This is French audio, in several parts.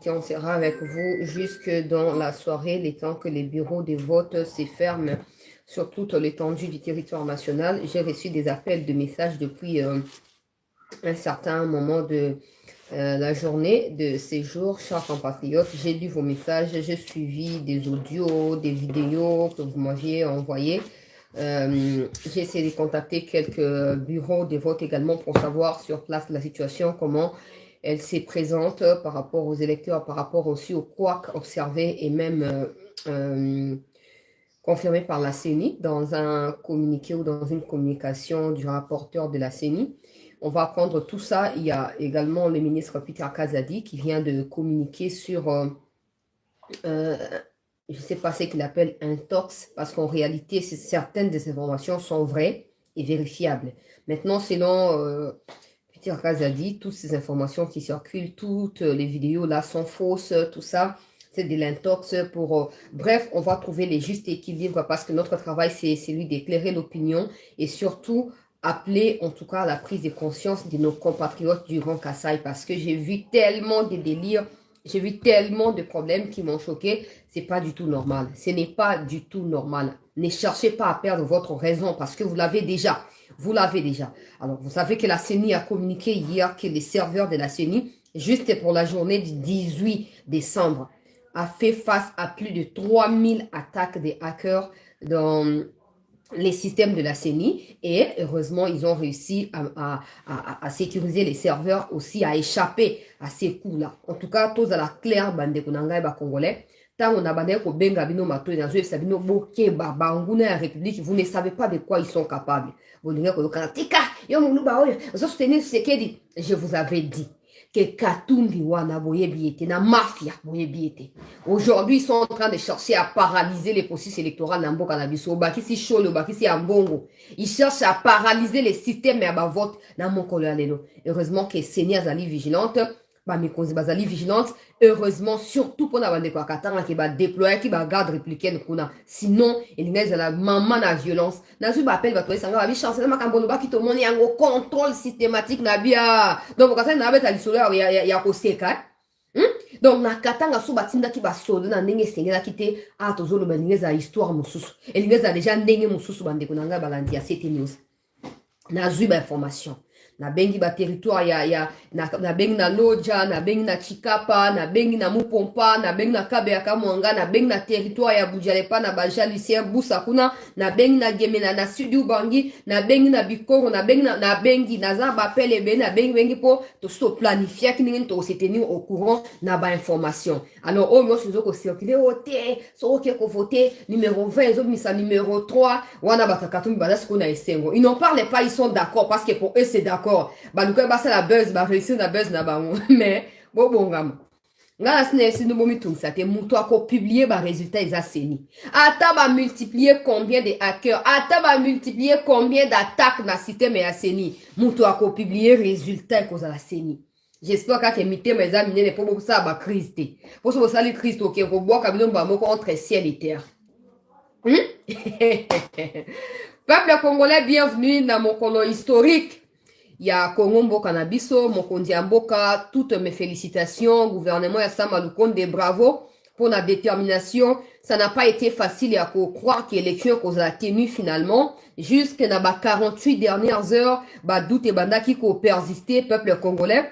On sera avec vous jusque dans la soirée, les temps que les bureaux de vote se ferment sur toute l'étendue du territoire national. J'ai reçu des appels de messages depuis un certain moment de la journée de ces jours, chers compatriotes. J'ai lu vos messages, j'ai suivi des audios, des vidéos que vous m'aviez envoyées. J'ai essayé de contacter quelques bureaux de vote également pour savoir sur place la situation, comment elle s'est présente par rapport aux électeurs, par rapport aussi au couac observé et même confirmé par la CENI dans un communiqué ou dans une communication du rapporteur de la CENI. On va prendre tout ça. Il y a également le ministre Peter Kazadi qui vient de communiquer sur, je ne sais pas ce qu'il appelle un tox, parce qu'en réalité, certaines des informations sont vraies et vérifiables. Maintenant, selon Peter Kazadi, toutes ces informations qui circulent, toutes les vidéos là sont fausses, tout ça, c'est de l'intox pour... bref, on va trouver les justes équilibres parce que notre travail, c'est celui d'éclairer l'opinion et surtout appeler en tout cas à la prise de conscience de nos compatriotes du Grand Kasaï parce que j'ai vu tellement de délires, j'ai vu tellement de problèmes qui m'ont choqué. C'est pas du tout normal. Ce n'est pas du tout normal. Ne cherchez pas à perdre votre raison parce que vous l'avez déjà. Vous l'avez déjà. Alors, vous savez que la CENI a communiqué hier que les serveurs de la CENI, juste pour la journée du 18 décembre, a fait face à plus de 3000 attaques des hackers dans les systèmes de la CENI et heureusement, ils ont réussi à sécuriser les serveurs aussi, à échapper à ces coups-là. En tout cas, tous à la claire, bande kunanga ba congolais, tant on a bandé ko benga bino mato na zo sabino boke ba banguna ya république, vous ne savez pas de quoi ils sont capables. Vous ne ko tika yo mulu ba oyo, zo soutenir ce qui dit, je vous avais dit que Katumbi wana boyebi ete na mafia boyebi ete. Aujourd'hui, ils sont en train de chercher à paralyser les processus électoraux na mboka na biso. Bakisi cholo, bakisi ambongo. Ils cherchent à paralyser les systèmes et à vote na mokolo ya lelo. Heureusement que Seigneur Zali vigilante, ba mikozi bazali vigilante. Heureusement, surtout pour na bande kwa katanga qui va déployer qui va garde républicaine kuna. Sinon, il y a la maman na violence. Na su ba appel ba to sanga ba bi chance na makambo ba ki to moni yango contrôle systématique na bia. Donc quand ça na beta lisolo ya ko seka. Donc na katanga so batinda ki basodo na ndenge sengela kite a tozolo ba ningeza histoire mususu. Et ningeza déjà ndenge mususu bande kunanga balandi ya CT News. Na zu ba information. Na bengi ba territoire na bengi na Loja, na bengi na Chikapa, na bengi na Mupompa, na bengi na Kabeaka Mwanga, na bengi na territoire ya Bujalepa, na Baja Lucien Busa kuna, na bengi na Gemena, na Sudi Ubangi, na bengi na Bikoro, na bengi na Zaba Pelebe, na bengi po to so planifier ki ningi to se tenir au courant na ba information. Alors oh moi je ko circuler ote, so ok ko voter numéro 20, zo misa numéro 3, wana bakakatumbi bazas ko na esengo. Ils n'en parlent pas, ils sont d'accord parce que pour eux c'est d'accord. Bah nous bah c'est la buzz bah réussir la buzz na ba mais bon ngam ngala sine si nous bomi tout ça te muto ako publier ba résultat ils a seni ata ba multiplier combien de hackers ata ba multiplier combien d'attaques na système ya seni muto ako publier résultat cause la seni. J'espère que mité mes amis ne pas beaucoup ça ba crise te pour ça ça les crise OK ko bois kabino ba moko entre ciel et terre. Peuple congolais, bienvenue dans mon colo historique. Il y a Congo Mboka na biso, Mokondi Mboka, toutes mes félicitations, gouvernement ya Sama Lukonde, bravo pour la détermination. Ça n'a pas été facile à croire que l'élection qu'on a tenue finalement, jusqu'à na 48 dernières heures, ba doute et bandaki ko persisté, peuple congolais.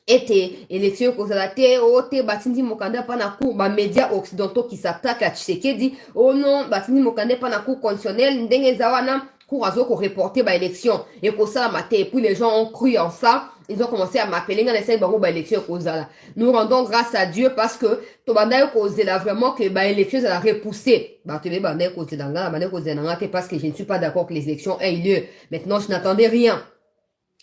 Était élection qu'on a été, oh, te batindi mokanda pa na cour, ba médias occidentaux qui s'attaquent à Tshisekedi, oh non, batindi mokanda pa na cour constitutionnelle, ndenge zawana, Kourazo qu'on reportait ba élection et qu'on ça maté et puis les gens ont cru en ça, ils ont commencé à m'appeler dans les ba élection là. Nous rendons grâce à Dieu parce que to banda causé là vraiment que ba élection ça a repoussé. Ba te banda causé dans la banda causé dans parce que je ne suis pas d'accord que les élections aient lieu. Maintenant je n'attendais rien.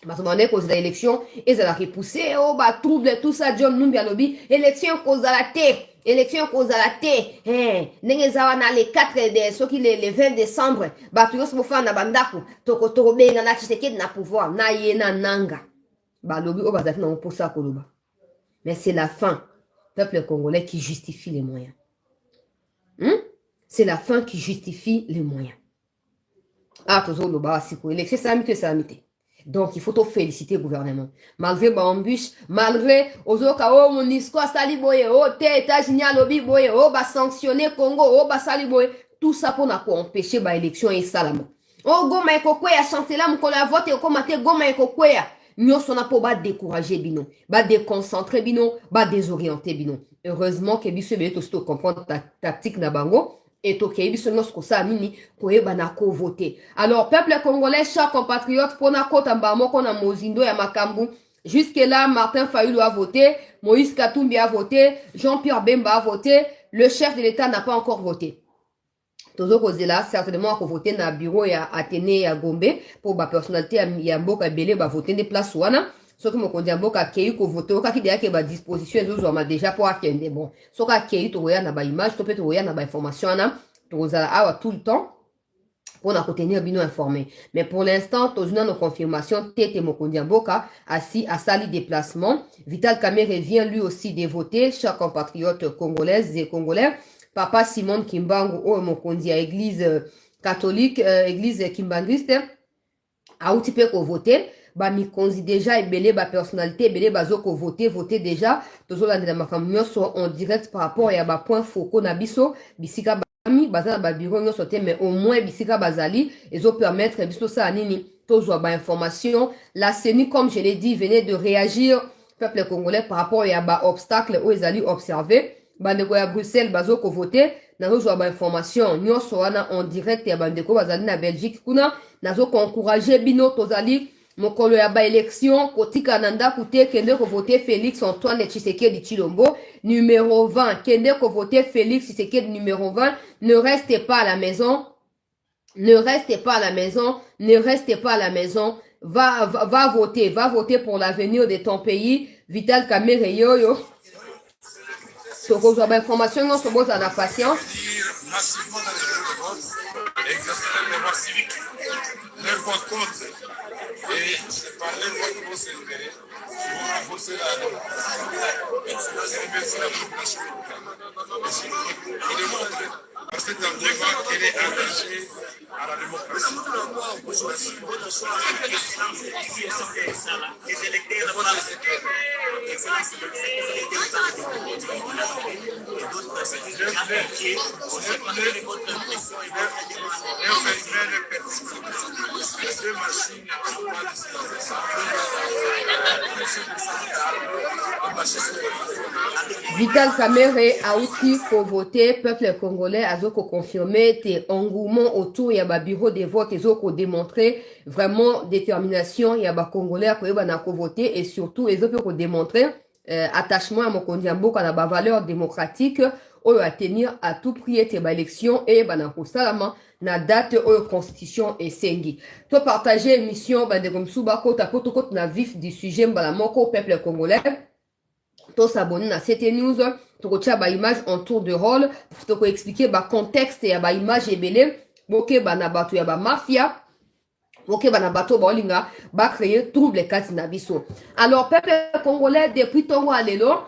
Ba to banda causé l'élection et ça a repoussé oh ba trouble tout ça John Numbi lobby élection cause à la tête. Élection cause à la thé, ndenge zawana les 4 de ceux qui les 20 décembre, batu yos bofa na bandaku, toko benga na Tshisekedi na pouvoir, na yena nanga. Ba lobi o bazaki na pour ça koloba. Mais c'est la fin, peuple congolais qui justifie les moyens. C'est la fin qui justifie les moyens. Ah tozo loba siko élection ça amité. Donc, il faut te féliciter, gouvernement. Malgré Bambush, malgré Ozoka, oh, Monisco, Saliboye, oh, États-Unis, lobby, boye, oh, bah, sanctionner Congo, oh, bah, Saliboye. Tout ça pour empêcher bah, élection et salam. Oh, Goma et Kokwea, chancela, m'kola la vote, oh, mate Goma et Kokwea. Nous, on a pas décourager, bino, bah, déconcentrer, bino, bah, désorienter, bino. Heureusement que biso be to sto comprendre ta tactique na bango et to ke biso nosko sa mini ko eba na ko voter. Alors peuple congolais, chers compatriotes, pour na kota mbamo kona mozindo ya makambu. Jusque là, Martin Fayulu a voté, Moïse Katumbi a voté, Jean-Pierre Bemba a voté, le chef de l'État n'a pas encore voté. Tozo cause là, certainement, à voter dans le bureau à Athénée à Gombe pour la personnalité à Mboka Belé va voter des places ouana. Ce que mon candidat Mboka Keyu ko voter au cas qui derrière ba disposition les autres déjà pour attendre bon. Ce que Keyu to voya na ba image, to peut to voya na ba information na, to za awa tout le temps pour nous tenir bien informés. Mais pour l'instant, tous nos confirmations, Tete Mokondia Mboka assis à sali déplacement. Vital Kamerhe vient lui aussi de voter, chers compatriotes congolaises et congolais. Papa Simon Kimbangu, oh, Mokondia, église catholique, église kimbanguiste, a outi pe ko voter. Ba mi konzi déjà ebele ba personnalité ebele bazo ko voter déjà tozo la ndela makamyo so en direct par rapport ya ba point focaux na biso bisika mi baza ba bureau nyonso te mais au moins bisika bazali ezo permettre biso ça nini tozo ba information la CENI comme je l'ai dit venait de réagir peuple congolais par rapport ya ba obstacle où ils allaient observer bandeko ya Bruxelles bazo ko voter nazo ba information nyonso wana en direct ya bandeko bazali na Belgique kuna nazo ko encourager bino tozali mokolo ya ba élection kotika nanda kute kende ko voter Félix Antoine Tshisekedi Tshilombo numéro 20 kende ko voter Félix Tshisekedi numéro 20 ne restez pas à la maison ne restez pas à la maison ne restez pas à la maison va voter pour l'avenir de ton pays Vital Kamerhe yoyo Tokozwa ba information non sobo za na patience massivement dans les bureaux de vote exercer leur devoir civique leur vote compte. Et c'est par les votes qu'ils vont se libérer, ils vont renforcer la démocratie et inverser la population qui démontre par cet argument qu'elle est engagée à la démocratie. Vital Kamerhe a aussi pour voter peuple congolais a zoko confirmé tes engouement autour ya ba bureau de vote zoko démontrer vraiment détermination ya ba congolais a koyeba na ko voter et surtout ezoko démontrer attachement à Mokonzi Mboka na ba valeur démocratique ou à tenir à tout prix te ba élection et ba na ko salama na date ou constitution et sengi to partager émission ba de komsuba kota koto na vif du sujet mbala moko peuple congolais to s'abonner na cette news to ko tia ba image en tour de rôle to ko expliquer ba contexte ya ba image ebele boke ba na bato ya ba mafia boke ba na bato ba olinga ba créer trouble kati na biso. Alors peuple congolais depuis tongo alelo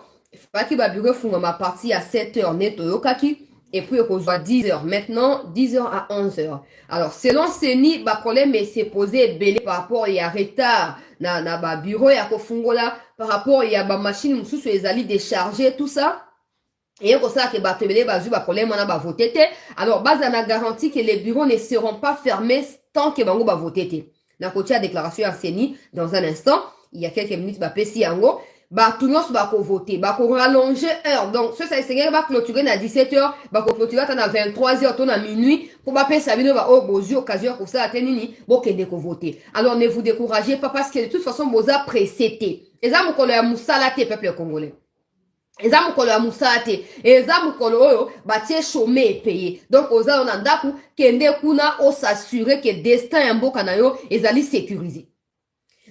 faki ba bureau funga ma partie à 7h net yokaki et puis on voit 10h maintenant 10h à 11h. Alors selon CENI ba problème s'est posé belé par rapport ya retard na ba bureau ya ko fungola par rapport ya ba machine mususu ezali décharger tout ça. Et pour ça que Barthélémy Bazou va problème on a ba voter. Alors base na garantie que les bureaux ne seront pas fermés tant que bango va voter. Na côté déclaration à CENI dans un instant, il y a quelques minutes ba pesi yango, ba tout nyos ba ko voter, ba ko rallonger heure. Donc ce ça c'est va clôturer na 17h, ba ko clôturer à 23h ton à minuit pour ba pesa bino ba oh bozu occasion pour ça atenini, bo kende ko voter. Alors ne vous découragez pas parce que de toute façon boza précédé. Et ça mo ko le musalate peuple congolais. Eza mukolo ya musate eza mukolo oyo batie chômé payé donc oza on ndaku kende kuna o s'assurer que destin ya mboka na yo ezali sécurisé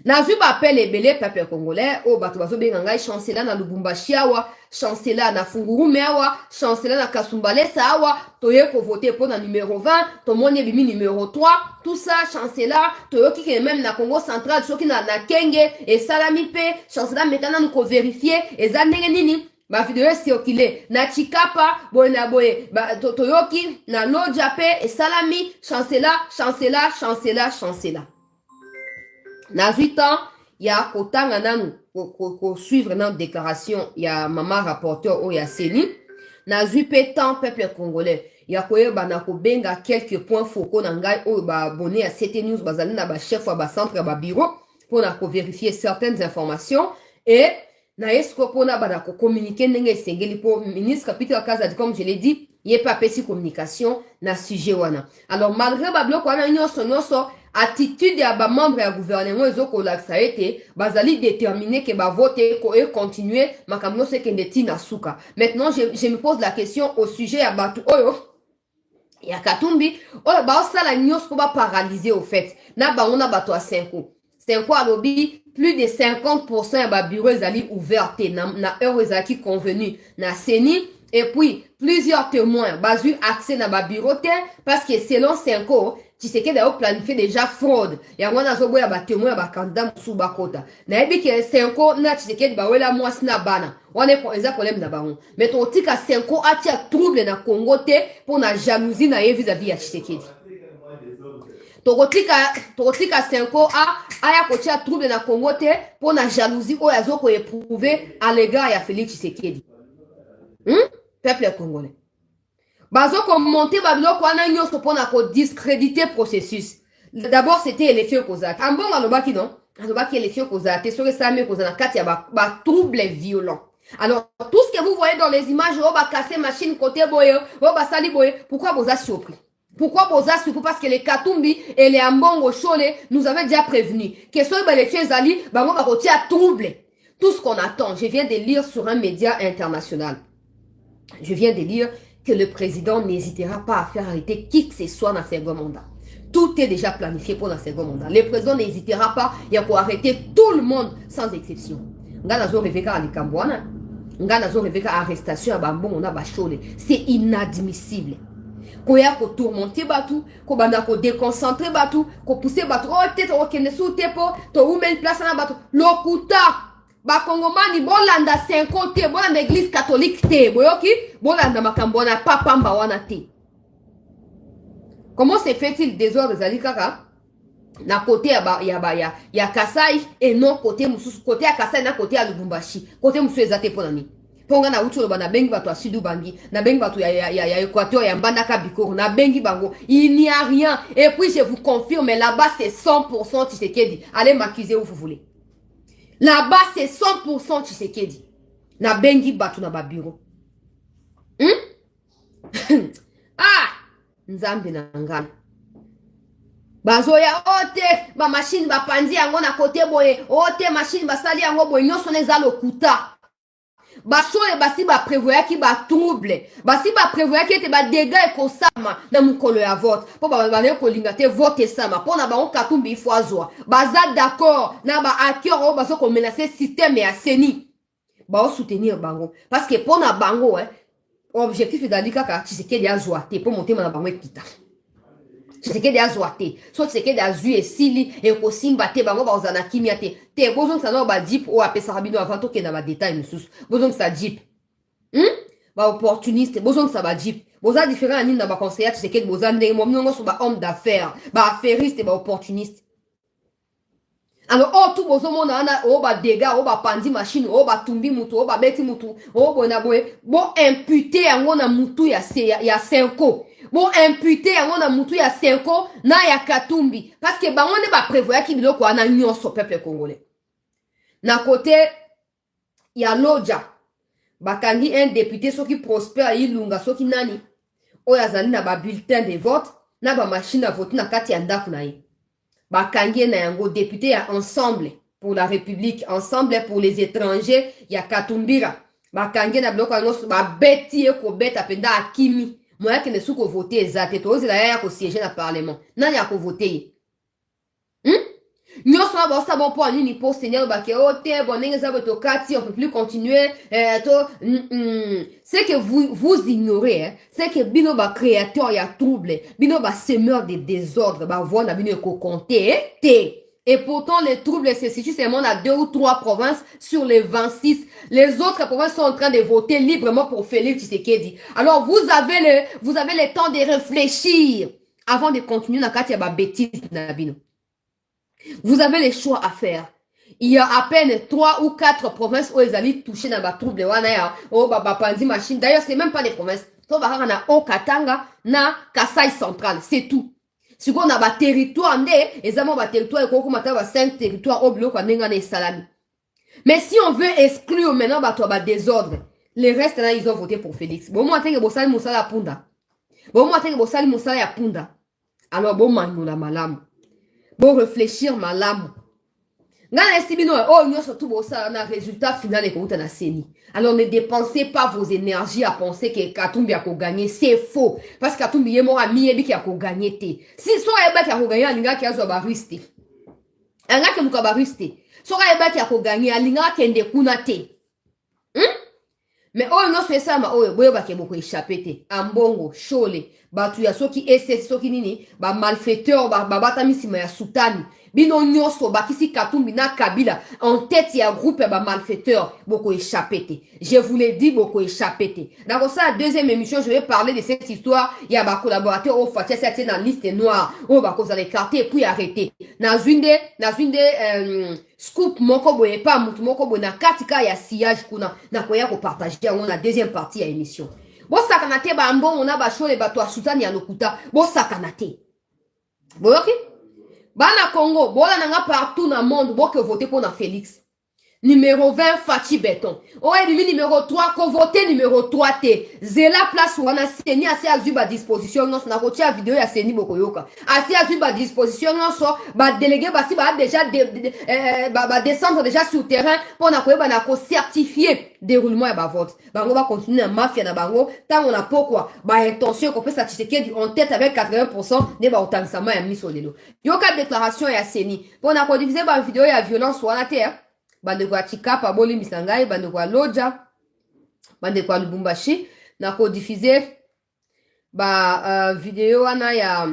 na zu ba appel ebele peuple congolais o bato bazo benga ngai chancelier na Lubumbashi awa chancelier na Fungurume awa chancelier na Kasumbalesa awa toye ko voter pour na numéro 20 to moni bimi numéro 3 tout ça chancelier toyo ki même na Congo central soki na Kenge et salami pe chancelier metana nous ko vérifier eza ndenge nini ba video circulé na Chikapa boye na boye ba toyoki na Lodja pe et salami chancelier Na 8 ans, il y a kotanga nanu ko suivre na déclaration il y a maman rapporteur o ya Seni. Na 8 temps peuple congolais. Il y a koyeba na ko benga quelques points focaux na ngai o ba abonné à CT News bazali na ba chef wa ba centre ba bureau pour na ko vérifier certaines informations et na esko pour na ba na ko communiquer ndenge sengeli pour ministre Peter Kazadi comme je l'ai dit, il pas petit communication na sujet wana. Alors malgré ba bloko wana nyonso attitude ya ba membre ya gouvernement ezoko laksa ete bazali déterminé que ba voter ko et continuer makamno se kende tina suka. Maintenant je me pose la question au sujet ya batu oyo ya Katumbi oyo ba osala nyonso ko ba paralyser au fait. Na ba ona bato a 5 ans. 5 ans alobi plus de 50% ya ba bureau ezali ouverte na heure ezaki convenu na Seni. Et puis, plusieurs témoins basu accès dans ma bureau parce que selon Senko, tu sais qu'il a planifié déjà fraude. Et on a zobo ya ba témoin ba candidat sous bakota. Na ebi que Senko na tu sais qu'il ba wela moi sna bana. On est pour exemple problème na baon. Mais ton tika Senko a tia trouble na Congo te pour na jalousie na vis-à-vis ya Tshisekedi. Tokotika Senko aya kotia trouble na Congo te pour na jalousie o ya zoko éprouver à l'égard ya Félix Tshisekedi. Peuple congolais. Bazo commenter babiloko wana nyonso pona ko discréditer processus. D'abord c'était élection kozate. Ambonga lobaki non? Lobaki élection kozate. Sore same kozana kati ya ba troubles violents. Alors tout ce que vous voyez dans les images, on va casser machine côté boye, on va sali boye. Pourquoi vous avez surpris? Pourquoi Boza surpris? Parce que les Katumbi et les Ambongo Chole nous avaient déjà prévenu que sur l'élection Zali, bah on va retirer à troubler. Tout ce qu'on attend, je viens de lire sur un média international. Je viens de lire que le président n'hésitera pas à faire arrêter qui que ce soit dans le second mandat. Tout est déjà planifié pour le second mandat. Le président n'hésitera pas à arrêter tout le monde sans exception. C'est inadmissible. Koya ko tourmenter batu, ko banda ko déconcentrer batu, ko pousser batu. Oh tete o kende sou tepo, to ou men place na batu. Lokuta. Ba Kongomani bolanda 50 te, bolanda église catholique te, boyoki, bolanda makambona papa mba wana te. Comment se fait-il désordre zali kaka? Na côté ya Kasai et non côté mususu, côté ya Kasai na côté ya Lubumbashi. Côté mususu ezate ponani. Ponga na utu loba na bengi batu ya Sidu Bangi, na bengi batu ya Équateur ya Mbandaka Bikoro, na bengi bango. Il n'y a rien. Et puis je vous confirme, là-bas c'est 100% Tshisekedi. Allez m'accuser où vous voulez. Là-bas, c'est 100% Tshisekedi. Na bengi batu na ba bureau. Nzambe na ngana. Bazoya ote, ba machine ba pandi yango na kote boye. Ote machine ba sali yango boye nyonso neza lokuta. Basole basi ba prévoya ki ba trouble. Basi ba prévoya ki ete ba dégâts et kosama na mukolo ya vote. Po ba bale ko linga te vote sama. Po na ba on Katumbi ifo azwa. Baza d'accord na ba acteur o baso ko menacer système ya Seni. Ba o soutenir bango parce que po na bango objectif dalika ka Tshisekedi azwa te po monter na bango ekita. Tshisekedi azwa te. So Tshisekedi azu esili e ko simba te bango ba ozana kimia te. Te bozon sa no ba jeep o apesa rabino avant to ke na ba détail mususu. Bozon sa jeep. Ba opportuniste, bozon sa ba jeep. Boza différent ni na ba conseiller Tshisekedi boza ndenge mo mnongo so ba homme d'affaires, ba affairiste ba opportuniste. Alors tout bozo mona ana o ba dégâts, o ba pandi machine, o ba tumbi mutu, o ba beti mutu, o bona boye, bo imputer yango na mutu ya 5. Bon imputer yango na mutu ya 5 na ya Katumbi parce que bango ne ba prévoya ki biloko ana nyonso peuple congolais. Na côté ya Lodja bakangi un député soki Prosper Ilunga soki nani oya zali na ba bulletin de vote na ba machine à voter na kati ya ndako na ye. Bakangi na yango député ya Ensemble pour la République, Ensemble pour les étrangers ya Katumbira. Bakangi na biloko nyonso ba beti e ko beta penda akimi. Moi qui ne suis pas voté exact, toi aussi là ko siéger dans le parlement. Nan ya ko voter. Nous sommes bon ça bon pour ni pour Seigneur ba ke ote bon ngenza boto kati on peut plus continuer c'est que vous ignorez c'est que bino ba créateur ya trouble, bino ba semeur de désordre ba voir na bino ko compter te. Et pourtant, les troubles se situent seulement dans 2 ou 3 provinces sur les 26. Les autres provinces sont en train de voter librement pour Félix Tshisekedi. Alors, vous avez le temps de réfléchir avant de continuer dans la bêtise. Vous avez les choix à faire. Il y a à peine 3 ou 4 provinces où ils allaient toucher dans le trouble. Oh, Pandi machine. D'ailleurs, c'est même pas des provinces. On a Okatanga, na Kasai central. C'est tout. Si on a un territoire, ils ont un territoire, ils ont 5 territoires au bloc, salami. Mais si on veut exclure maintenant bah désordre, les restes là ils ont voté pour Félix. Bon moi tenge bosali musala punda. Bon moi tenge bosali musala ya punda. Alors bon manyola malamu. Bon réfléchir malamu. Ngana esibino oh nyo surtout bosala na résultat final et na seni. Alors ne dépensez pas vos énergies à penser que Katumbi a ko gagner, c'est faux parce que Katumbi yemo a miyebi ki a ko gagner te. Si so eba ki a ko gagner alinga ki azo bariste. Anga ke muka bariste. Soka eba ki a ko gagner alinga kende kuna te. Mais oh non c'est ça ma oh boyo ba ke boko échappé te. Ambongo, Chole, batu ya soki SS soki nini, ba malfaiteur ba batami sima ya Soutani. Bino nyoso bakisi Katumbi na Kabila en tête ya groupe ba malfaiteur boko échappé te. Je vous l'ai dit boko échappé te. Dans ça deuxième émission, je vais parler de cette histoire, il y a ba collaborateur au Fatia c'était dans liste noire. Oh ba cause l'écarter et puis arrêter. Na zunde scoop moko boye pa mutu moko boye na katika ya sillage kuna na koya ko partager on a deuxième partie ya émission. Bo sakanate ba mbon on a ba Chole ba to Soutani ya lokuta. Bo sakanate. Boyoki? Bana Congo, bola nanga partout dans le monde, bo que voter pour na Félix. Numéro 20, Fachi Béton. Oh, et lui, numéro 3, ko voter numéro 3 te. Zela place ou ana seni assez à zuba disposition, non, na kotia vidéo ya seni boko yoka. Assez à zuba disposition, non, so, ba délégué, ba si, ba déjà, ba descendre déjà sur le terrain, pour na koye, ba na ko certifier déroulement et ba vote. Bango va continuer la mafia na bango, tant on a pourquoi, ba intention, qu'on peut satisfaire en tête avec 80%, ne ba otansama ya miso lelo. Yoka déclaration ya seni. Pour na ko diviser ba vidéo ya violence ou ana terre. Bande kwa Chikapa boli misangai, bande kwa Loja, bande kwa Lubumbashi, na ko diffuser ba vidéo wana ya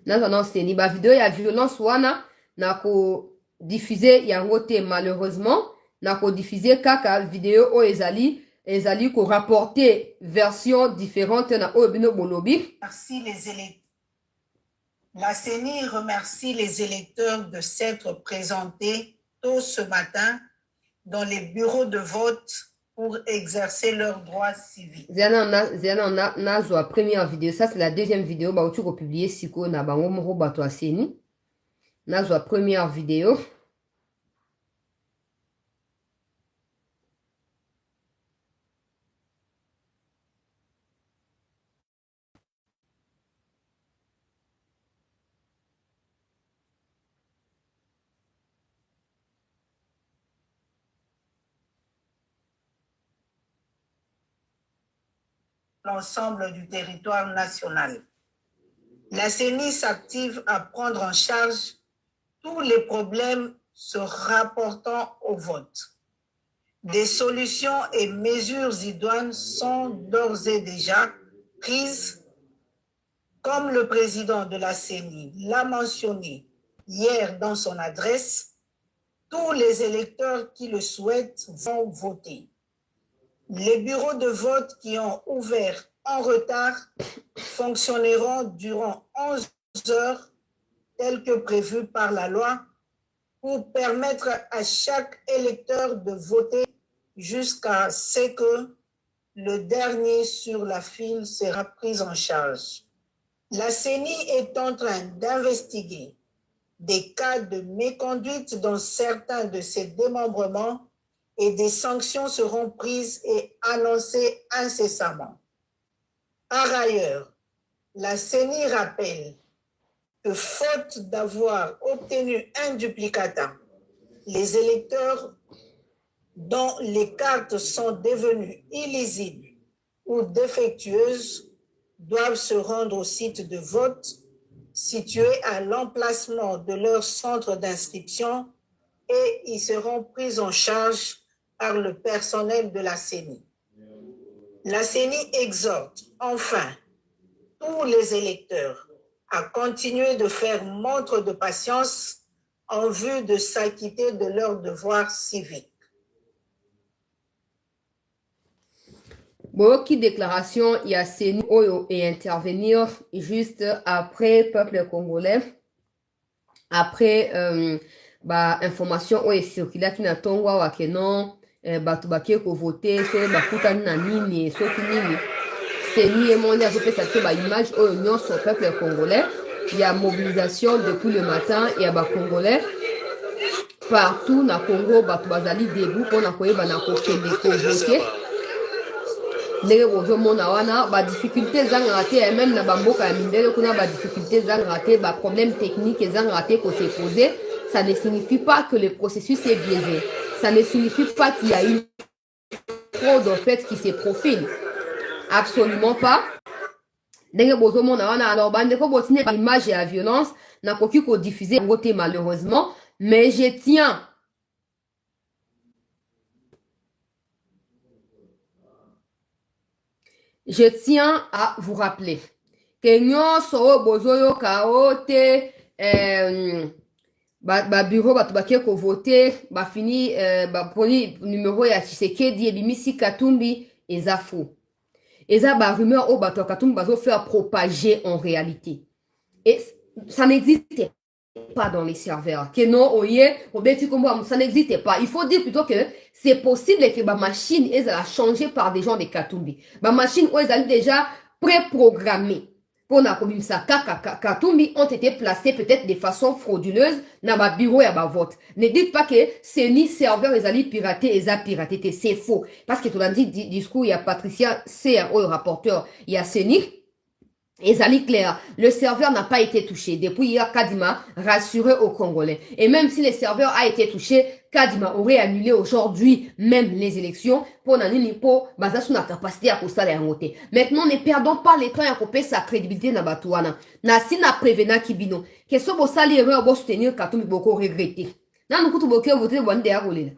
na seni ba vidéo ya violence wana na ko diffuser yango te malheureusement na ko diffuser kaka vidéo o ezali ko rapporter version différente na obino bolobi. Merci les électeurs. La CENI remercie les électeurs de s'être présentés tôt ce matin dans les bureaux de vote pour exercer leurs droits civiques. Zéana na première vidéo, ça c'est la deuxième vidéo, bah tu peux publier siko na bango moro bato a CENI. Na première vidéo. L'ensemble du territoire national. La CENI s'active à prendre en charge tous les problèmes se rapportant au vote. Des solutions et mesures idoines sont d'ores et déjà prises, comme le président de la CENI l'a mentionné hier dans son adresse. Tous les électeurs qui le souhaitent vont voter. Les bureaux de vote qui ont ouvert en retard fonctionneront durant 11 heures, tel que prévu par la loi, pour permettre à chaque électeur de voter jusqu'à ce que le dernier sur la file sera pris en charge. La CENI est en train d'investiguer des cas de méconduite dans certains de ses démembrements et des sanctions seront prises et annoncées incessamment. Par ailleurs, la CENI rappelle que faute d'avoir obtenu un duplicata, les électeurs dont les cartes sont devenues illisibles ou défectueuses doivent se rendre au site de vote situé à l'emplacement de leur centre d'inscription et ils seront pris en charge par le personnel de la CENI. La CENI exhorte enfin tous les électeurs à continuer de faire montre de patience en vue de s'acquitter de leurs devoirs civiques. Boki déclaration, il y a CENI et intervenir juste après peuple congolais. Après, information oyo esirkulaki na ntongo awa ke non bato bakie kovote soki bakutani na nini soki nini seni ye monde azopesa biso baimage oyo nyonso peuple congolais ya mobilisation depuis le matin ya bacongolais partout na Congo bato bazali debout mpona koyeba na kokende kovote ndenge bozomona wana badifficulté ezangaka te même na bamboka ya mindele kuna badifficulté ezangaka te baproblème technique ezangaka te kose pose. Ça ne signifie pas que le processus est biaisé. Ça ne signifie pas qu'il y a une fraude en fait qui se profile. Absolument pas. Alors, image et la violence n'a qu'aucune qu'on diffuser en côté malheureusement, mais je tiens à vous rappeler que nous sommes bozoyo kaote bureau bato bakie kovote bafini baponi numéro ya Tshisekedi ebimisi Katumbi eza faux. Eza ba rumeur o bato Katumbi bazo faire propager en réalité. Et ça n'existe pas dans les serveurs. Que non oye obeti kombo ça n'existe pas. Il faut dire plutôt que c'est possible que ba machine ezala changé par des gens de Katumbi. Ba machine o ezali déjà préprogrammée. Pour na komimisa Katumbi ont été placés peut-être de façon frauduleuse dans ma bureau et ma vote. Ne dites pas que c'est ni serveur les alliés piratés et piraté, c'est faux. Parce que tout le dit discours, il y a Patricia CRO, le rapporteur, il y a Seni. Et Zali clair, le serveur n'a pas été touché. Depuis hier, Kadima rassuré aux Congolais. Et même si le serveur a été touché, Kadima aurait annulé aujourd'hui même les élections pour n'ani pour baser sur la capacité à poster la montée. Maintenant, ne perdons pas le temps à couper sa crédibilité na batouana. Na si na prévenant Kibino. Que ce beau sali erreur beau soutenir Katumbi beaucoup regretter. Na nous coutu beaucoup voter wande ya rolé.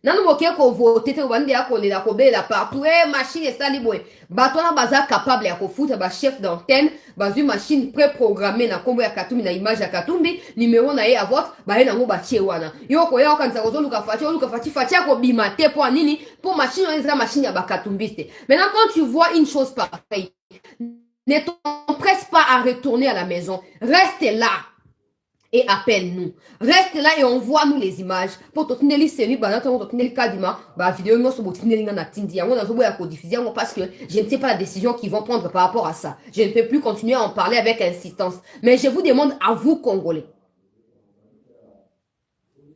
Nanu boke ko voter te wande ya kolela ko bela partout machine esali boy batona baza capable ya ko foutre ba chef d'antenne bazu machine préprogrammée na kombo ya Katumbi na image ya Katumbi numéro na ye à vote ba na ngo ba tie wana yoko ya kanza ko luka fati ko bimate pour nini pour machine ezra machine ya ba Katumbiste. Maintenant quand tu vois une chose pareille ne t'empresse pas à retourner à la maison, reste là et appelle-nous. Reste là et on voit nous les images. Pour te tenir les séries, Kadima, vidéo, nous sommes na tindi. On a joué à codifier parce que je ne sais pas la décision qu'ils vont prendre par rapport à ça. Je ne peux plus continuer à en parler avec insistance. Mais je vous demande à vous, Congolais.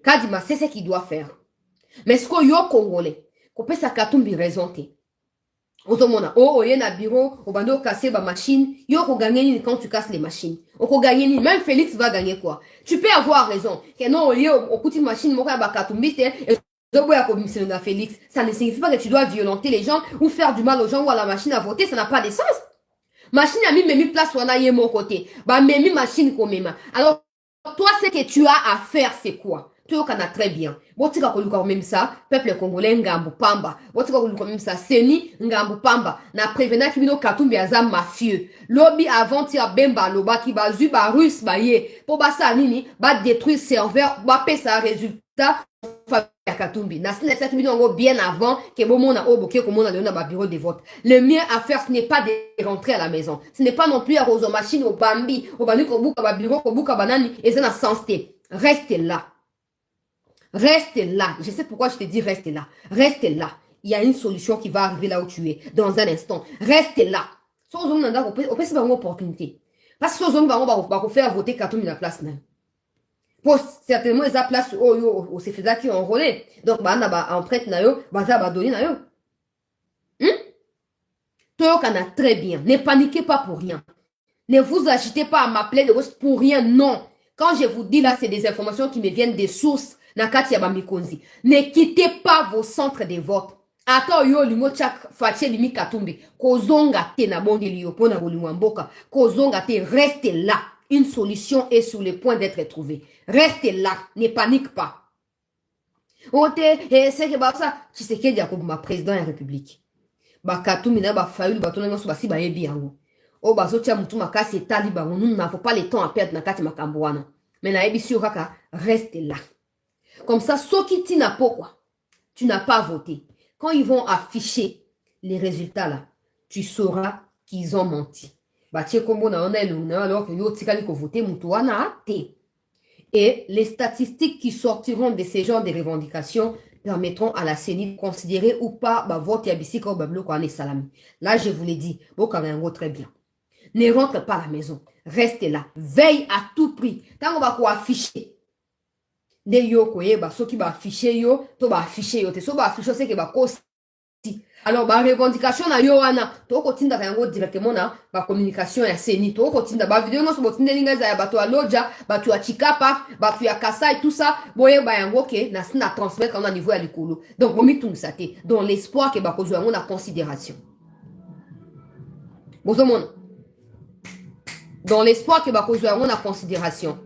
Kadima, c'est ce qu'il doit faire. Mais ce que yo, Congolais, qu'on peut sa Katumbi raisonner. Ozomona, oye na bureau, obando casser ba machine, yo ko gagner quand tu casses les machines. On ko gagner ni, même Félix va gagner quoi. Tu peux avoir raison. Que non, oye, au coup de machine, moka ba Katumbi, et Félix. Ça ne signifie pas que tu dois violenter les gens ou faire du mal aux gens ou à la machine à voter, ça n'a pas de sens. Machine a mis place wana yé mon côté. Ba memi machine ko mema. Alors, toi, ce que tu as à faire, c'est quoi? Tu as très bien. Botika koluka même ça, peuple congolais ngambu pamba. Botika koluka même ça, Seni ngambu pamba. Na prévenant kibino Katumbi aza mafieux. Lobby avant tia bemba loba ki ba zu ba russe ba ye. Po ba sa nini, ba détruire serveur, ba pe sa résultat ya Katumbi. Na sine cette minongo bien avant que bomona oboke komona le na ba bureau de vote. Le mieux à faire ce n'est pas de rentrer à la maison. Ce n'est pas non plus à roso machine au bambi, au banu ko buka ba bureau ko buka banani et ça na sensité. Reste là. Reste là. Je sais pourquoi je te dis reste là. Reste là. Il y a une solution qui va arriver là où tu es. Dans un instant. Reste là. On peut se faire une opportunité. Parce que on va faire voter Katumbi dans la place même. Pour certainement, ils ont place au CFDA qui ont enrôlé. Donc, en prête, va donner na yo. Toi, on a très bien. Ne paniquez pas pour rien. Ne vous agitez pas à m'appeler pour rien. Non. Quand je vous dis là, c'est des informations qui me viennent des sources. Nakati ya Bamikonzi. Ne quittez pas vos centres de vote. Ata yo limo chak fache limi Katumbi. Kozonga te na bonde liyo pona bolimwamboka. Kozonga te, reste là. Une solution est sur le point d'être trouvée. Reste là. Ne panique pas. Ote, c'est que ça, Tshisekedi ya ma président de la République. Ba Katumbi na ba Fayulu batona nyoso basi ba yebi yango. O bazo tia mutu makasi etali bango. Nous n'avons pas le temps à perdre nakati makambo wana. Mais na yebi si okaka, reste là. Comme ça, soki tina pourquoi tu n'as pas voté. Quand ils vont afficher les résultats là, tu sauras qu'ils ont menti. Alors que yo tikali ko voter mutu wana te. Et les statistiques qui sortiront de ces genres de revendications permettront à la CENI de considérer ou pas votre yabisika ou bablo kwa salami. Là, je vous l'ai dit, très bien. Ne rentre pas à la maison. Restez là. Veille à tout prix. Tant qu'on va afficher. De yo koye ba so qui va afficher yo, to ba afficher yo. Te so ba afficher c'est que ba kosi. Alors ba revendication na yo wana, to ko tinda kango directement na ba communication ya CENI. To ko tinda ba vidéo no so botinda linga za ya bato ya Loja, bato ya Chikapa, bato ya Kasai tout ça, boye ba yango ke na sina transmettre au niveau ya likolo. Donc bomi tout ça te dans l'espoir que ba kozwa na considération. Bozomon. Dans l'espoir que ba kozwa na considération.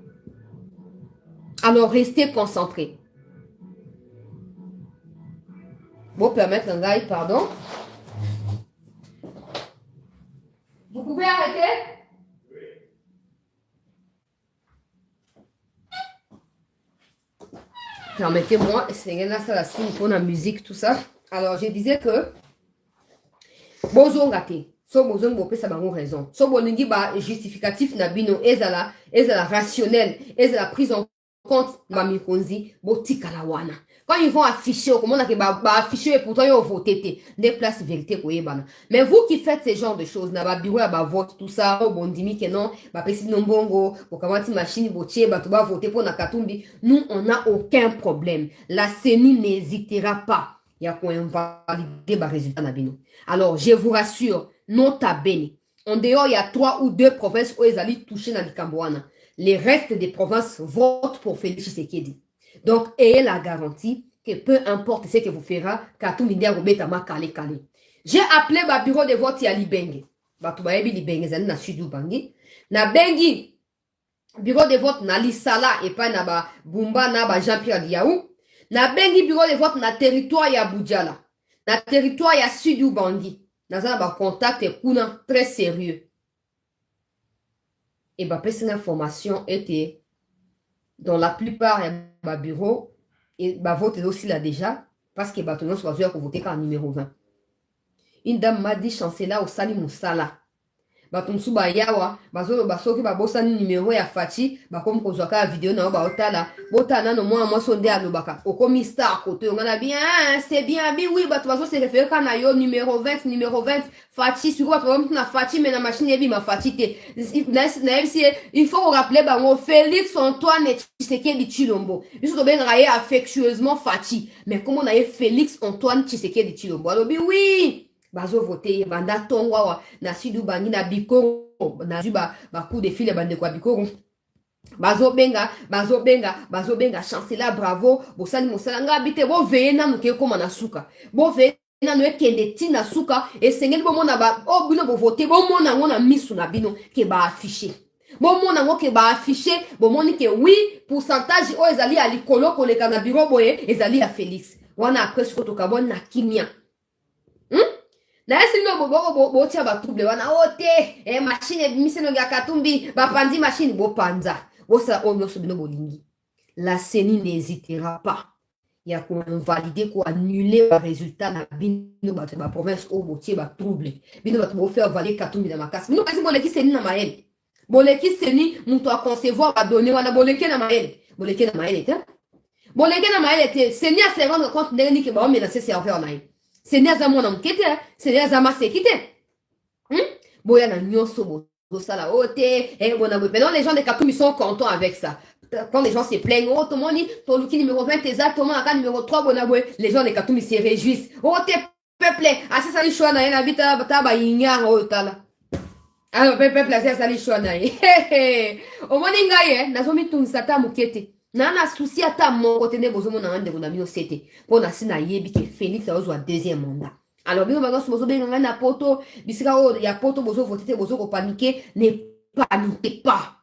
Alors, restez concentrés. Bon, permettre un gars, pardon. Vous pouvez arrêter? Permettez-moi, c'est là, ça la signe pour la musique, tout ça. Alors, je disais que Bozo gâté. So bozo ngopé ça bango raison. So bolingi ba justificatif na bino ezala rationnel, ezala prise en compte mami konzi botika la wana. Quand ils vont afficher comment on a que ba afficher et pourtant ils ont voté des places vérité ko yebana. Mais vous qui faites ce genre de choses na ba bureau ba vote tout ça au bondimi que non, ba pesi nombongo, bo kamati machine botier ba to ba voter pour na Katumbi, nous on n'a aucun problème. La CENI n'hésitera pas. Il y a quoi invalider ba résultat na bino. Alors je vous rassure, nota bene. En dehors il y a 3 ou 2 provinces où ils allaient toucher dans le Cambouana. Les restes des provinces votent pour Félix Tshisekedi. Donc, ayez la garantie que peu importe ce que vous ferez, Katumbi Robetama Kale Kale. J'ai appelé ma bureau de vote à Libenge. Batubaebi Libenge, zani na Sud Bangi. Na Bengi, bureau de vote na Lisala et pas na ba Bumba na ba Jean-Pierre Liaou. Na Bengi, bureau de vote na territoire ya Boudjala. Na territoire ya Sud Bangi. Na zana ba contact et kuna très sérieux. Et bah, cette information était dans la plupart des bureaux et bah, voter aussi là déjà parce que bah, tout le monde soit pour voter quand numéro 20. Une dame m'a dit chancelier au Sali Moussala. Batumsu ba yawa bazolo basoki ba bosani numéro ya Fati ba comme kozwaka vidéo na ba otala botana no moi sonde alobaka okomi star côté on a bien c'est bien oui bato bazo se référer kana yo numéro 20 Fati sur ba problème na Fati mais na machine ebi ma Fati te il faut rappeler ba mo Félix Antoine Tshisekedi Tshilombo biso to ben raye affectueusement Fati mais comment on a Félix Antoine Tshisekedi Tshilombo alors oui bazo voter banda tongwa na Sidu Bangi na Bikoro na juba ba coup de fil bande kwa Bikoro bazo benga chancelier bravo bosani mosala nga bite bo veye na muke koma na suka bo veye na no ekende ti na suka e sengeli bo mona ba o bino bo voter bo mona ngona misu na bino ke ba afficher bo mona ngo ke ba afficher bo moni ke oui pourcentage o ezali ali kolo koleka na bureau boye ezali ya Félix wana après ce to kabon na kimia na esi no bo tia ba trouble wana ote machine miseno ya Katumbi ba pandi machine bo panza bo sa o nyoso bino bolingi la CENI n'hésitera pas ya ko invalider ko annuler ba résultat na bino ba province o bo tia ba trouble bino ba bo faire valider Katumbi na makasi bino kasi boleki CENI na mael boleki CENI muto a concevoir ba donner wana boleki na mael te boleki na mael te CENI a se rendre compte ndenge ni ke ba menacer serveur na c'est n'est mon enquête, c'est n'est ma sécurité. Boya na nyoso bo sala ote et bon non les gens de Katumbi sont contents avec ça. Quand les gens se plaignent, oh tout le monde dit ton lookie numéro 20 exactement à numéro 3 bonaboué, les gens de Katumbi se réjouissent. Oh t'es peuple, ah c'est ça les choix na yena bita ba yinya oh tala. Alors peuple c'est ça les choix na ye. Au moins ngaye na zomi tunsata mukete. Nana souci à ta mon côté ne bozo mona ngande bona bino sete pour na sina yebi ke Félix a ozo deuxième mandat. Alors bino bago bozo benga na poto bisika o ya poto bozo voter bozo ko paniquer, ne paniquez pas.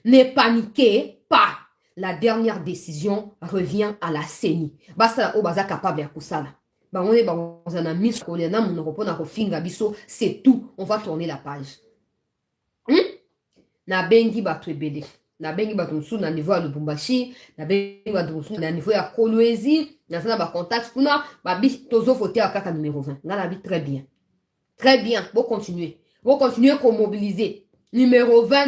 Ne paniquez pas. La dernière décision revient à la CENI. Basa o baza capable ya kusala. Ba on est ba on a mis ko na mon repona ko finga biso, c'est tout. On va tourner la page. Na bengi ba trebele. Na bengi ba tumsu na niveau ya Lubumbashi, na bengi ba tumsu na niveau ya Kolwezi, na sana ba contact kuna ba bi tozo voter à kaka numéro 20. Ngala bi très bien. Très bien, bon continuer. Bon continuer qu'on mobiliser. Numéro 20.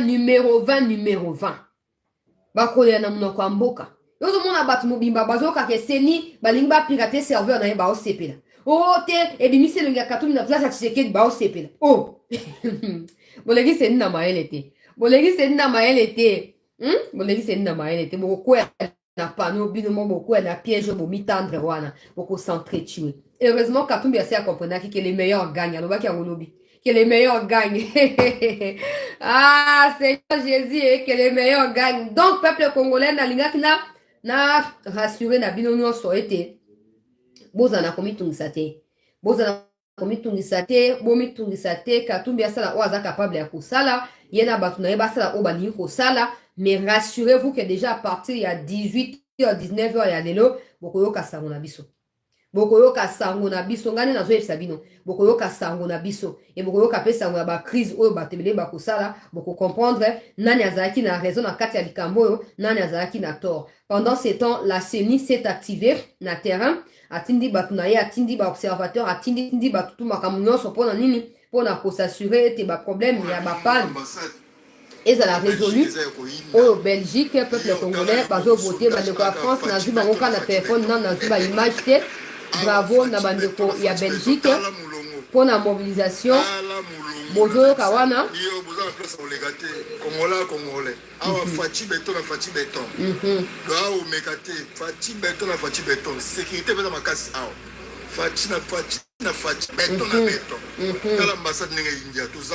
bakolela na munoko ya mboka yozomona bato mobimba bazokaka eseni balingi bapirate serveur na ye baosepela o te ebimisi elongi ya Katumbi na place ya Tshisekedi baosepela o bolekiseni na mayele te bolekiseni na mayele te bolekiseni na mayele te bokokwea na pano bino mo bokokwea na piège bomitendre wana bokocentre-tuer. Heureusement Katumbi asi akomprenaki que les meilleurs gagnent alobaki yango lobi que les meilleurs gagnent. Ah, Seigneur Jésus, que les meilleurs gagnent. Donc, peuple congolais, na rassuré na bino nyonso ete bozana komitungisa te. Bozana komitungisa te, bomitungisa te, Katumbi asala o aza capable ya kosala, yena batu na ye basala o balingi kosala, mais rassurez-vous que déjà à partir ya 18h, 19h ya lelo, bokoyoka sango na biso. Bokoyoka sango na biso ngani nazo yebisa bino bokoyoka sango na biso et bokoyoka pe sango ya ba crise oyo batebele bakosala boko comprendre nani azalaki na raison na kati ya likambo oyo nani azalaki na tort. Pendant ce temps la CENI s'est activée na terrain atindi batu na ye atindi ba observateur atindi batu tu makambo nyonso mpona nini mpona kosassurer ete ba problème ya ba panne ezala résolu oyo Belgique peuple congolais bazo voter bandeko ya France nazwi bango ka na telefone na nazwi ba image te. Bravo na bandeko ya Belgique pour la mobilisation. Bonjour Kawana. Congolais. Awa fachi beton na fachi beton. Doa o mekate fachi beton na fachi beton. Sécurité beza makasi awa. Fachi na fachi beton na beton. Kala ambassade ninga India tout ça.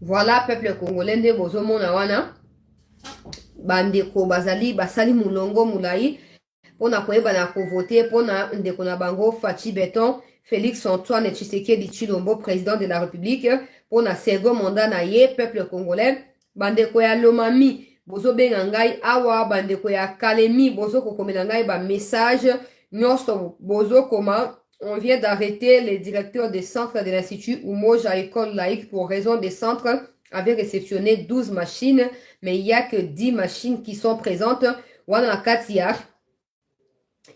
Voilà peuple congolais nde bozo mona wana. Bandeko bazali basali mulongo mulai. Pona koyeba na kovote pona ndeko na bango Fachi Beton Félix Antoine Tshisekedi Tshilombo président de la République pona second mandat na ye peuple congolais bandeko ya Lomami bozo benga ngai awa bandeko ya Kalemi bozo kokomela ngai ba message nyonso bozo koma on vient d'arrêter les directeurs des centres de l'Institut Umoja École laïque pour raison des centres avaient réceptionné 12 machines mais il y a que 10 machines qui sont présentes wana katia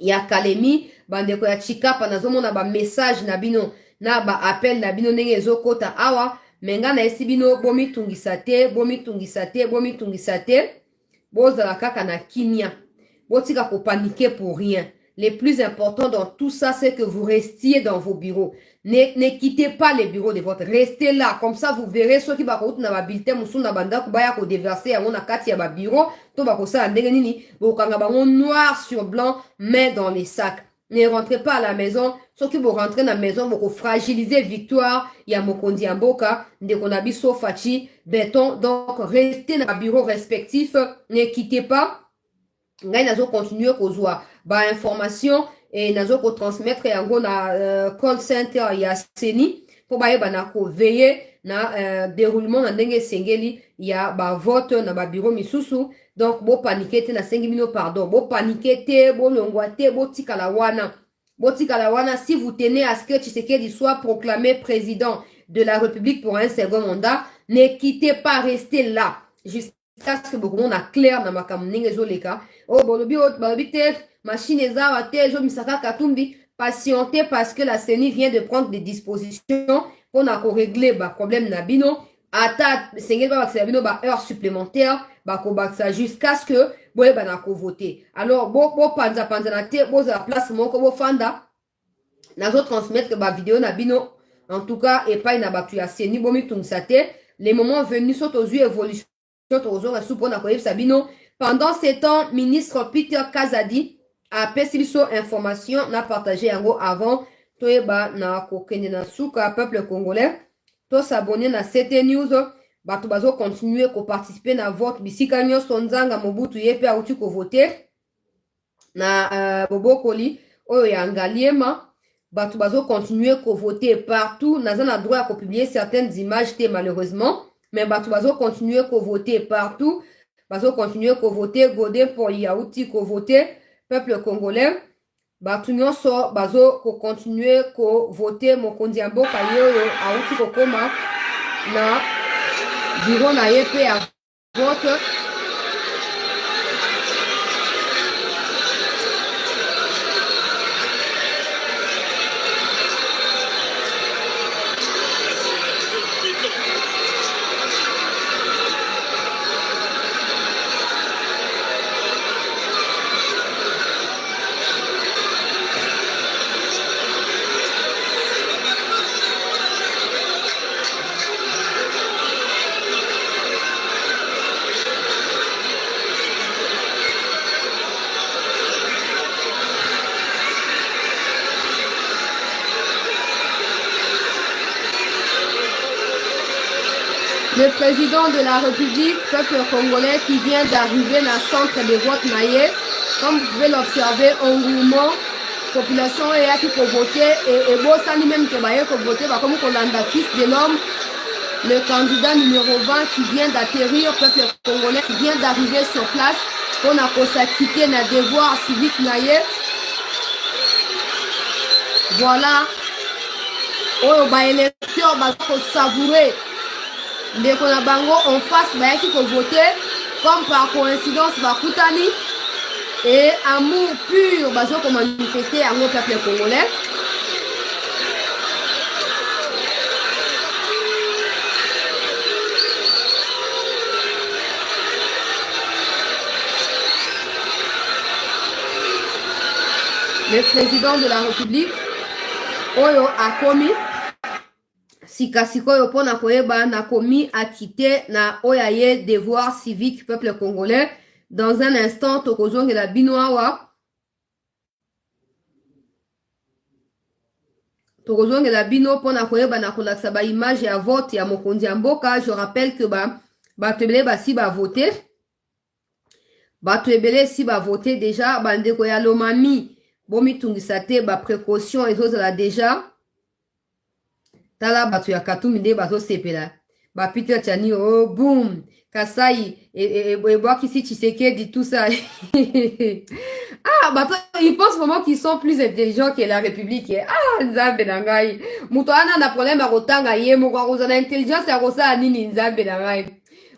ya Kalemi bandeko ya Chikapa nazomona ba message na bino na ba appel na bino ndenge ezokota awa menga na esi bino bomitungisa te bozala kaka na kimia botika kopaniquer pour rien. Le plus important dans tout ça, c'est que vous restiez dans vos bureaux. Ne quittez pas les bureaux de vote. Restez là. Comme ça, vous verrez ceux qui vont na ba bulletin musu na banda ko baya ko déverser ya na kati ya ba bureau. To ba ko sa ndenge nini. Bo kanga ba noir sur blanc, main dans les sacs. Ne rentrez pas à la maison. Ceux qui vont rentrer dans la maison vont fragiliser victoire. Ya mokondi amboka. Ndeko na biso fachi béton. Donc, restez dans les bureaux respectifs. Ne quittez pas. Ngai nazo continuer kozwa ba information et nazo ko transmettre yango na call center ya CENI pour ba yeba na ko veiller na déroulement na ndenge sengeli ya ba vote na ba bureau misusu. Donc bo paniquer te na 5 minutes pardon bo paniquer te bo longwa te bo tikala wana si vous tenez à ce que Tshisekedi soit proclamé président de la République pour un second mandat, ne quittez pas, restez là jusqu'à ce que beaucoup monde a clair na makambo ndenge ezoleka. Oh bolobi te machine ezawa te ezo misaka Katumbi patienter parce que la CENI vient de prendre des dispositions pour na ko régler ba problème na bino ata sengeli ba bakisa bino ba heure supplémentaire ba ko bakisa jusqu'à ce que boye ba na ko voter. Alors bo panza na te bo za place moko bo fanda nazo transmettre ba vidéo na bino en tout cas et pas na batu ya CENI bo mitungisa te les moments venus sont aux yeux évolution pendant ces temps, ministre Peter Kazadi a pesibiso information n'a partagé yango avant toyeba na kokende na suka peuple congolais to s'abonner na CT News bato bazo continuer ko participer na vote bisika nyonso nzanga Mobutu yepe auti ko voter na bobokoli oyo ya ngaliema bato bazo continuer ko voter partout naza na droit à publier certaines images te malheureusement. Mais bato bazo continuer ko voter partout, bazo continuer ko voter Godin pour Yaouti ko voter peuple congolais, bato nyonso bazo ko continuer ko voter mokonzi ya mboka yoyo auti ko koma na bureau na ye pe ya vote. Le président de la République, peuple congolais qui vient d'arriver dans le centre de vote naïe, comme vous pouvez l'observer, engouement, population est qui peut voter et bon, ça même que peut voter, comme Kolanda, fils de l'homme, le candidat numéro 20 qui vient d'atterrir, peuple congolais qui vient d'arriver sur place, on a quitter un devoir civique naïe. Voilà. Oh, bah, électeur, bah, faut savourer. Dès qu'on a bango en face, bah, qui peut voter, comme par coïncidence, bah, Koutani. Et amour pur, bah, qu'on manifester à nos peuple congolais. Le président de la République, Oyo a commis. Sikasiko pona koyeba na komi a quitté na oyaye devoir civique peuple congolais. Dans un instant, tokozonge la binoawa. Tokozonge la bino pona koyeba na kolaksa ba image ya vote ya mokonzi ya mboka. Je rappelle que ba tebele ba si ba voter. Ba tebele si ba voter déjà bande ko ya lomami bomi tungisate ba précaution et autres là déjà. Tala batu ya katumide bato sepela. Ba Peter Tchani, oh boum. Kasai, et bois qui si Tshisekedi, tout ça. Ah, bato, ils pensent vraiment qu'ils sont plus intelligents que la République. Ah, Nzambe nangai. Mutoana na problème à rotanga ye, moko rosa na intelligence à rosa anini Nzambe nangai.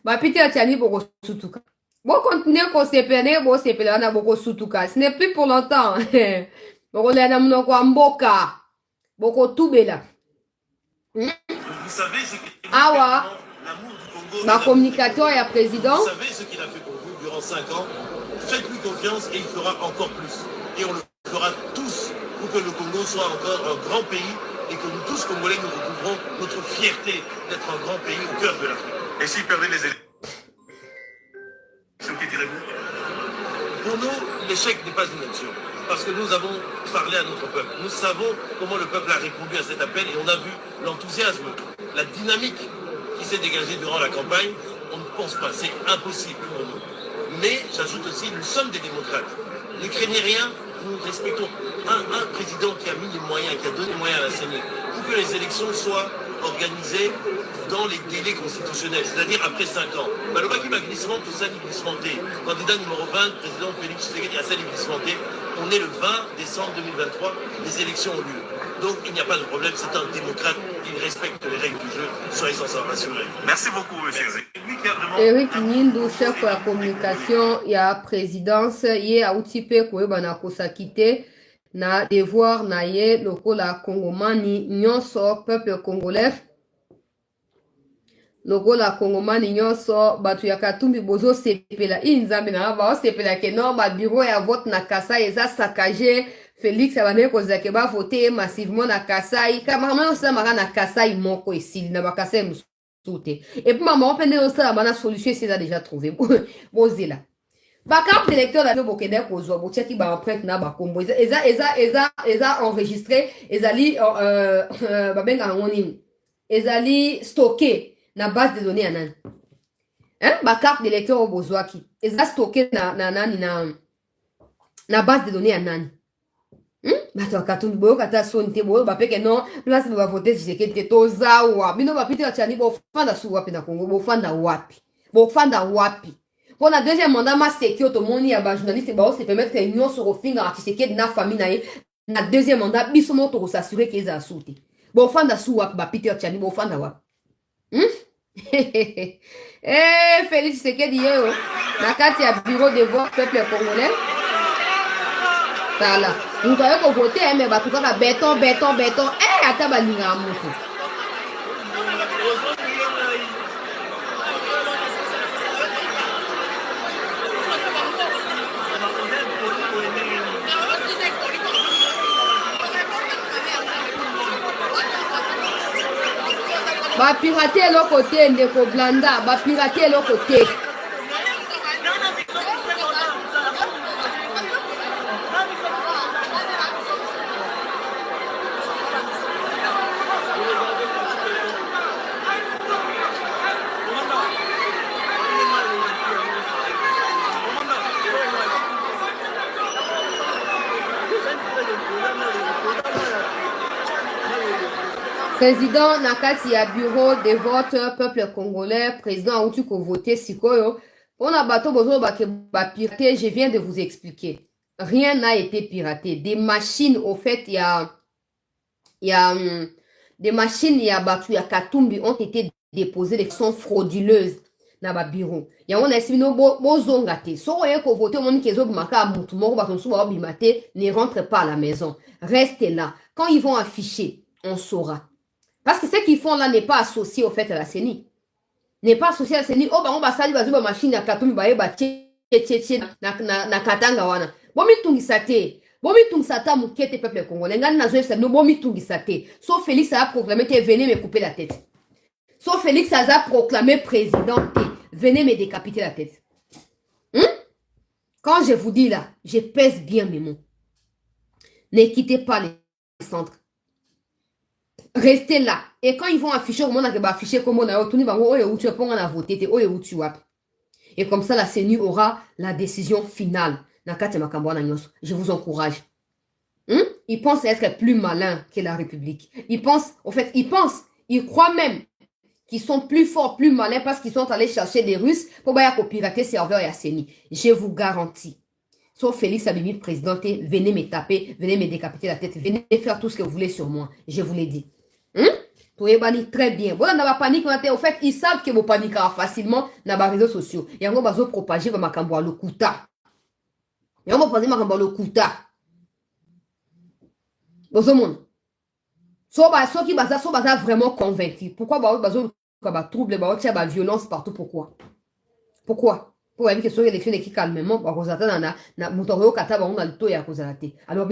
Ba Peter Tchani boko sutuka. Bon continuer qu'on sepene, bon sepela na boko sutuka. Ce n'est plus pour longtemps. Boko le na mnoko amboka. Boko tubela. Vous savez ce qui est Awa, l'amour du Congo. ma communicateur et président. Vous savez ce qu'il a fait pour vous durant 5 ans. Faites-lui confiance et il fera encore plus. Et on le fera tous pour que le Congo soit encore un grand pays et que nous tous, Congolais, nous recouvrons notre fierté d'être un grand pays au cœur de l'Afrique. Et s'il perdait les élections, que direz-vous? Pour nous, l'échec n'est pas une option. Parce que nous avons parlé à notre peuple. Nous savons comment le peuple a répondu à cet appel et on a vu l'enthousiasme, la dynamique qui s'est dégagée durant la campagne. On ne pense pas, c'est impossible pour nous. Mais j'ajoute aussi, nous sommes des démocrates. Ne craignez rien, nous respectons un président qui a mis les moyens, qui a donné les moyens à la CENI pour que les élections soient organisées dans les délais constitutionnels, c'est-à-dire après 5 ans. Malobaki va glissement, tout ça glissementé. Candidat numéro 20, président Félix Tshisekedi a ça glissementé. On est le 20 décembre 2023, les élections ont lieu. Donc il n'y a pas de problème, c'est un démocrate, il respecte les règles du jeu, soyez sans rassurer. Merci beaucoup, monsieur. Eric Nindu, chef de la communication, il y a présidence, il y a outil na kosakite na devoir na ye lokola Kongomani nyonso peuple congolais. Lokola Kongomani nyonso batu ya Katumbi bozo sepela inzambe na ba sepela ke non ba bureau ya vote na Kasai eza saccagé. Félix abane kozake ba voter massivement na Kasai kama mama osama na Kasai moko esili na ba Kasai musuté. Et puis maman pende osala bana solution c'est déjà trouvé. Bozela. Ba carte d'électeur la bokende kozwa bo tchaki ba empreinte na ba kombo eza enregistré ezali ba benga ngoni ezali stocké na base de données à nani. Hein? Ma carte d'électeur au Bozwaki. Et ça stocké na base de données à nani. Ma to katun bo kata sonte bo ba peke non place ba voter Tshisekedi tozawa. Bino ba pite achani bo fanda su wapi na Congo bo fanda wapi. Bo fanda wapi. Pour la deuxième mandat ma sécurité to moni ya ba journaliste ba se permettre que union sur ofinga Tshisekedi na famille na ye na deuxième mandat biso mo to s'assurer qu'ils a sauté. Bo fanda su wapi ba pite achani bo fanda wapi. Félix Tshisekedi yeo na kati ya bureau de vote peuple congolais tala mutu ayoko vote mais bato kaka béton ata balinga mutu ba pirater l'autre côté ndeko blanda ba pirater l'autre côté Président Nakati a bureau de vote peuple congolais, président Outu ko voté Sikoyo. On a bateau bozo piraté, je viens de vous expliquer. Rien n'a été piraté. Des machines, au fait, il y a des machines, il y a Katumbi ont été déposées de façon frauduleuse dans le bureau. Il y a un esprit bozongate. So rien ko voté mon kezo maka mutu moko baton suba bimate ne rentre pas à la maison. Restez là. Quand ils vont afficher, on saura. Parce que ce qu'ils font là n'est pas associé au fait à la CENI. N'est pas associé à la CENI. Oh, bah, on va salir bazuba machine à Katumbi ba tche na katanga wana. Bomi tungisate. Bomi tungisata mukete peuple congolais. Ngani nazo efsa no bomi tungisate. Sauf Félix a proclamé que venez me couper la tête. Sauf Félix a proclamé président que venez me décapiter la tête. Quand je vous dis là, je pèse bien mes mots. Ne quittez pas les centres. Restez là. Et quand ils vont afficher, on va afficher comme on a retenu, et comme ça, la CENI aura la décision finale. Je vous encourage. Ils pensent être plus malins que la République. Ils pensent, ils croient même qu'ils sont plus forts, plus malins parce qu'ils sont allés chercher des Russes pour pirater serveur et la CENI. Je vous garantis. Sauf Félix Abimi, président, venez me taper, venez me décapiter la tête, venez faire tout ce que vous voulez sur moi. Je vous l'ai dit. Très bien. Bon, on a panique, au fait, ils savent que vous paniquez facilement dans les réseaux sociaux. Il y a un peu propager le kuta. Il y a un peu propager le kuta. Bon, ce monde. Ceux qui sont vraiment convaincus. Pourquoi trouble, la violence partout? Pourquoi? Pourquoi? Pour éviter que ce soit l'élection qui calmement, alors,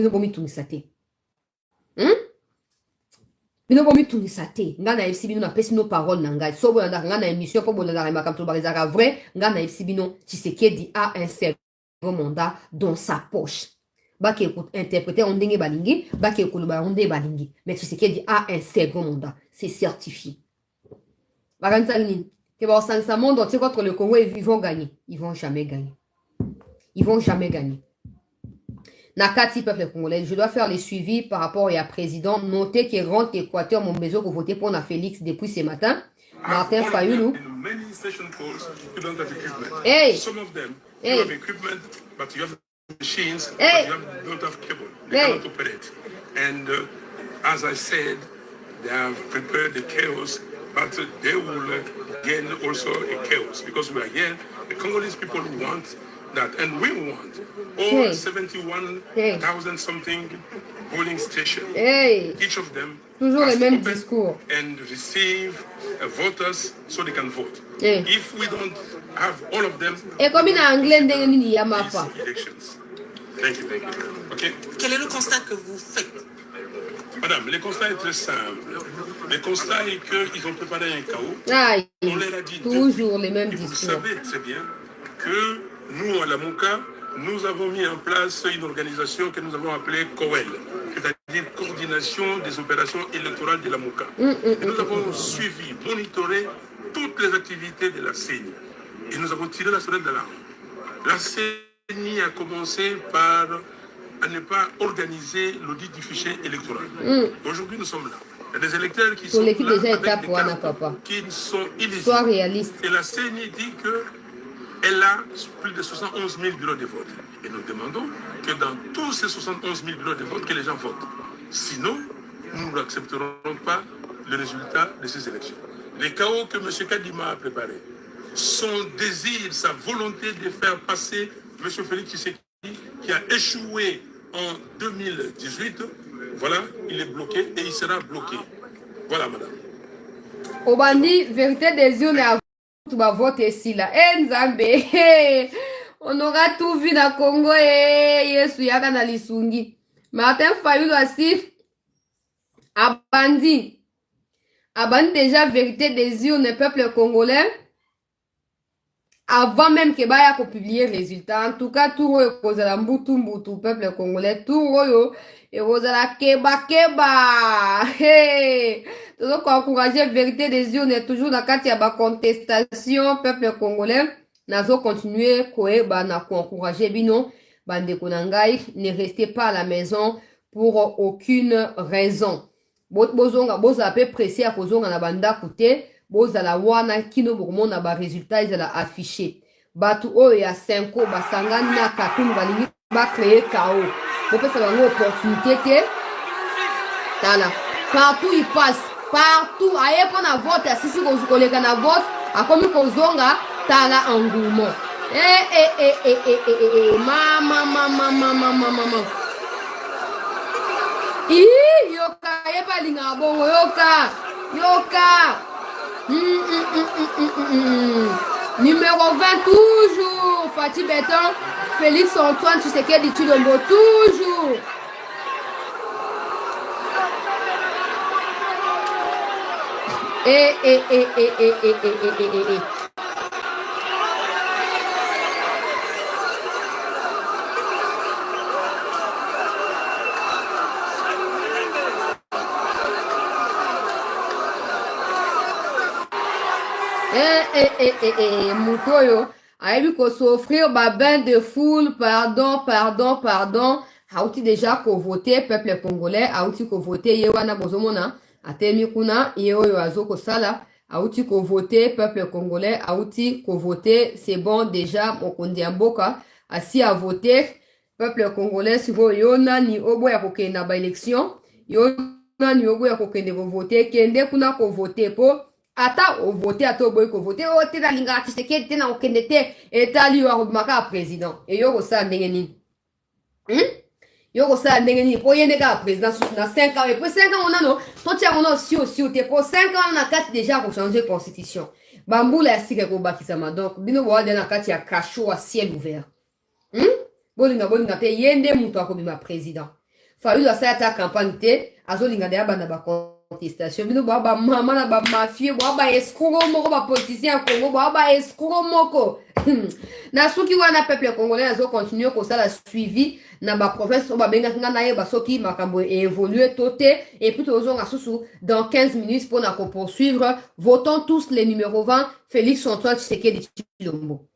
bino bomi tungisa te nga na yebisi bino napesi bino parole na ngai so bolandaka nga na émission mpo bolandaka makambo tolobaka ezalaka vrai nga na yebisi bino Tshisekedi a un second mandat dans sa poche bake interpréter on ndenge balingi bake koloba on ndenge balingi mais Tshisekedi a un second mandat, c'est certifié. Bakanisa nini ke baosangisa monde entier contre le Congo, ils vont gagner. Ils vont jamais gagner. Ils vont jamais gagner. Nakati peuple congolais, je dois faire les suivis par rapport à président. Notez que Grand Équateur, mon besoin pour voter pour Félix depuis ce matin. Martin Fayoulou. Hey! Some of them, hey. You have equipment, but you have machines, hey. But you don't have cable. They cannot operate. And as I said, they have prepared the chaos, but they will gain also a chaos because we are here. The Congolese people want that, and we want all 71,000 something polling stations. Each of them toujours les mêmes discours and receive voters so they can vote. If we don't have all of them, et comme in anglais elections. Thank you. Okay. Quel est le constat que vous faites? Madame, le constat est très simple. Le constat est qu'ils ont préparé un chaos. On leur a dit toujours les mêmes discours. Vous savez très bien que nous, à la MOCA, nous avons mis en place une organisation que nous avons appelée COEL, c'est-à-dire Coordination des opérations électorales de la MOCA. Et nous avons suivi, monitoré toutes les activités de la CENI. Et nous avons tiré la sonnette d'alarme. La CENI a commencé par à ne pas organiser l'audit du fichier électoral. Aujourd'hui, nous sommes là. Il y a des électeurs qui sont là avec des cartes qui sont illisibles. Sois réaliste. Et la CENI dit que elle a plus de 71 000 bureaux de vote. Et nous demandons que dans tous ces 71 000 bureaux de vote, que les gens votent. Sinon, nous n'accepterons pas le résultat de ces élections. Les chaos que M. Kadima a préparés, son désir, sa volonté de faire passer M. Félix Tshisekedi, qui a échoué en 2018, voilà, il est bloqué et il sera bloqué. Voilà, madame. Obandi, vérité des yeux, tu vas voter ici là. Nzambe, on aura tout vu dans Congo et Yesu yaka na lisungi. Martin Fayoulou assis. Abandi déjà vérité des yeux le peuple congolais. Avant même que Baya publie les résultats. En tout cas, tout royo kozala mbutu peuple congolais. Tout royo et kozala keba. Hey! Donc, encourager vérité des yeux, on est toujours dans le cas de contestation, peuple congolais. Nazo continuer, encourager bino, bande konangai, ne restez pas à la maison pour aucune raison. bozonga boza pe pressé à kozonga na banda kote boza la wana kino bokomona ba résultat ezala affiché batu oyo ya 5 basangani na katunu balingi ba créer chaos bopesa bango opportunité te tala partout il passe partout aye pona vote asisi koleka na vote akomi kozonga tala engouement mama yoka yeba linga bongo yoka numéro 20 toujours Fati Beton Félix Antoine Tshisekedi Tshilombo toujours Mutoyo ayebi ko s'offrir ba bain de foule pardon auti déjà ko voter peuple congolais auti ko voter ye wana bozomona atemi kuna ye oyo azoko sala auti ko voter peuple congolais auti ko voter c'est bon déjà mokondi ya mboka asi a voter peuple congolais siko yona ni obo ya kokenda ba élection yona ni obo ya kokende ko voter kende kuna ko voter po ata o voter ata oboyi ko voter o te na linga Tshisekedi te na okende te etali yo akomaka président et yo kosala ndenge nini yo kosala ndenge nini po yende kaka président susu na 5 ans et po 5 ans onano totia kono sio te po 5 ans na kati déjà kochanger constitution bambula ya sika ekobakisama donc bino bowadia na kati ya cachot à ciel ouvert bolinga te yende mutu akobima président fayu asala ata campagne te azolinga deya banda contestation bino ba mama na ba mafie ba escroc moko ba politicien ya Congo ba escroc moko na soki wana peuple congolais azo continuer ko sala suivi na ba province ba benga na ye ba soki makambo évoluer toté et puis tozonga susu dans 15 minutes pour na ko poursuivre votons tous les numéros 20 Félix Antoine Tshisekedi Tshilombo